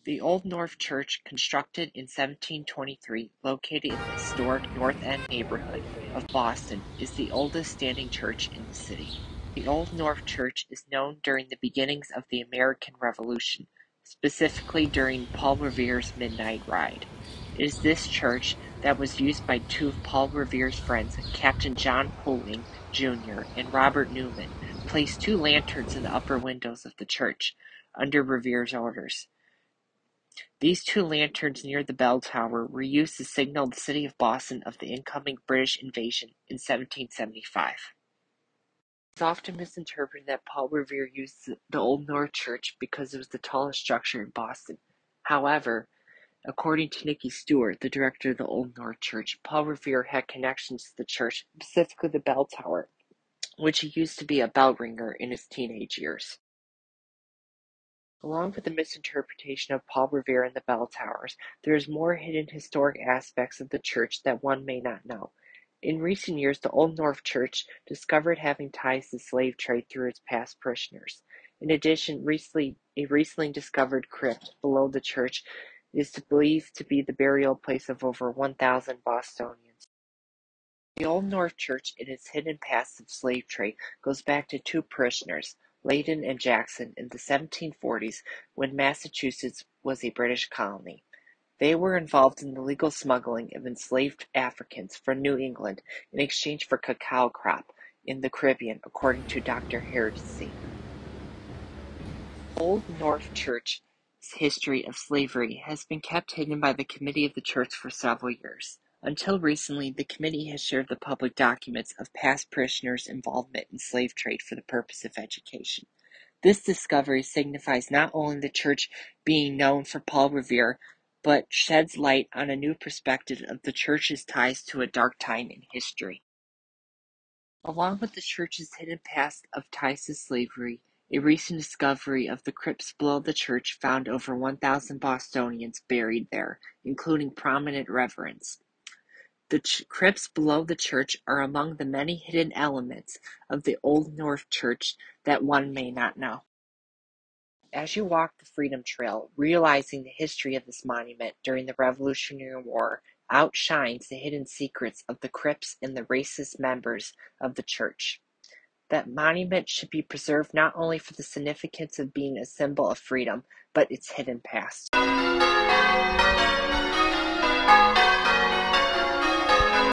The Old North Church, constructed in 1723, located in the historic North End neighborhood of Boston, is the oldest standing church in the city. The Old North Church is known during the beginnings of the American Revolution, specifically during Paul Revere's Midnight Ride. It is this church that was used by two of Paul Revere's friends, Captain John Poling, Jr. and Robert Newman, placed two lanterns in the upper windows of the church, under Revere's orders. These two lanterns near the bell tower were used to signal the city of Boston of the incoming British invasion in 1775. It's often misinterpreted that Paul Revere used the Old North Church because it was the tallest structure in Boston. However, according to Nicky Stewart, the director of the Old North Church, Paul Revere had connections to the church, specifically the bell tower, which he used to be a bell ringer in his teenage years. Along with the misinterpretation of Paul Revere and the bell towers, there is more hidden historic aspects of the church that one may not know. In recent years, the Old North Church discovered having ties to the slave trade through its past parishioners. In addition, a recently discovered crypt below the church is believed to be the burial place of over 1,000 Bostonians. The Old North Church, in its hidden past of slave trade, goes back to two parishioners, Layden and Jackson, in the 1740s, when Massachusetts was a British colony. They were involved in the legal smuggling of enslaved Africans from New England in exchange for cacao crop in the Caribbean, according to Dr. Hardesty. Old North Church's history of slavery has been kept hidden by the Committee of the Church for several years. Until recently, the committee has shared the public documents of past parishioners' involvement in slave trade for the purpose of education. This discovery signifies not only the church being known for Paul Revere, but sheds light on a new perspective of the church's ties to a dark time in history. Along with the church's hidden past of ties to slavery, a recent discovery of the crypts below the church found over 1,000 Bostonians buried there, including prominent reverends. The crypts below the church are among the many hidden elements of the Old North Church that one may not know. As you walk the Freedom Trail, realizing the history of this monument during the Revolutionary War outshines the hidden secrets of the crypts and the racist members of the church. That monument should be preserved not only for the significance of being a symbol of freedom, but its hidden past.